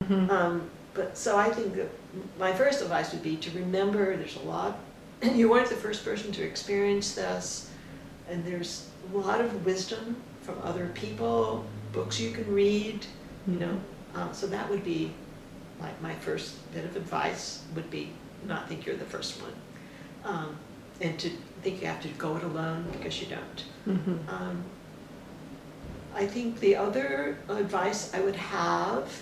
But so I think that my first advice would be to remember there's a lot, you weren't the first person to experience this, and there's a lot of wisdom from other people, books you can read, you know. So that would be like my first bit of advice would be not think you're the first one. And to think you have to go it alone, because you don't. I think the other advice I would have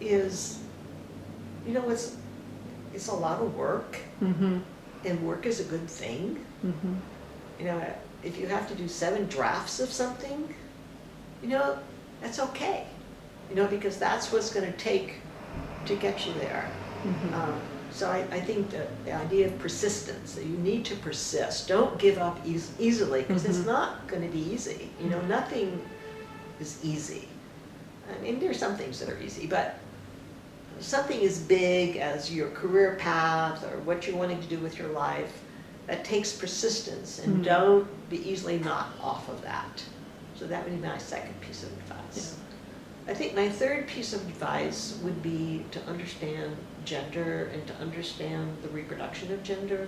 is, you know, it's a lot of work, and work is a good thing. You know, if you have to do 7 drafts of something, you know, that's okay. You know, because that's what's going to take to get you there. So I think that the idea of persistence, that you need to persist. Don't give up easily, because it's not going to be easy. You know, nothing is easy. I mean, there are some things that are easy, but something as big as your career path or what you're wanting to do with your life, that takes persistence, and don't be easily knocked off of that. So that would be my second piece of advice. I think my third piece of advice would be to understand gender and to understand the reproduction of gender,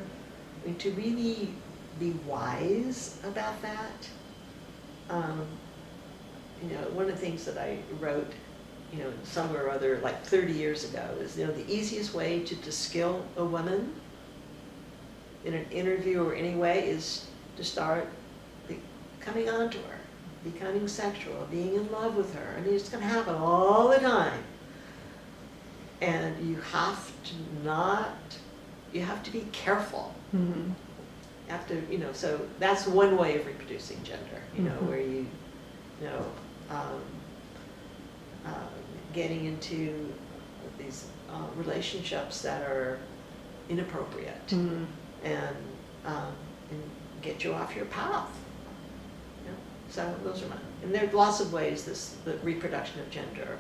and to really be wise about that. You know, one of the things that I wrote, you know, somewhere or other, like 30 years ago, is, you know, the easiest way to skill a woman in an interview or any way is to start coming on to her, becoming sexual, being in love with her. I mean, it's going to happen all the time. And you have to be careful. You have to, you know, so that's one way of reproducing gender, you know, where you know, getting into these relationships that are inappropriate, and get you off your path. You know? So those are mine. And there are lots of ways the reproduction of gender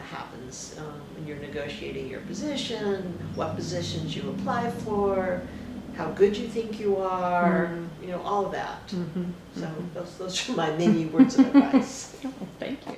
happens when you're negotiating your position, what positions you apply for, how good you think you are, you know, all of that. So those are my many words of advice. Thank you.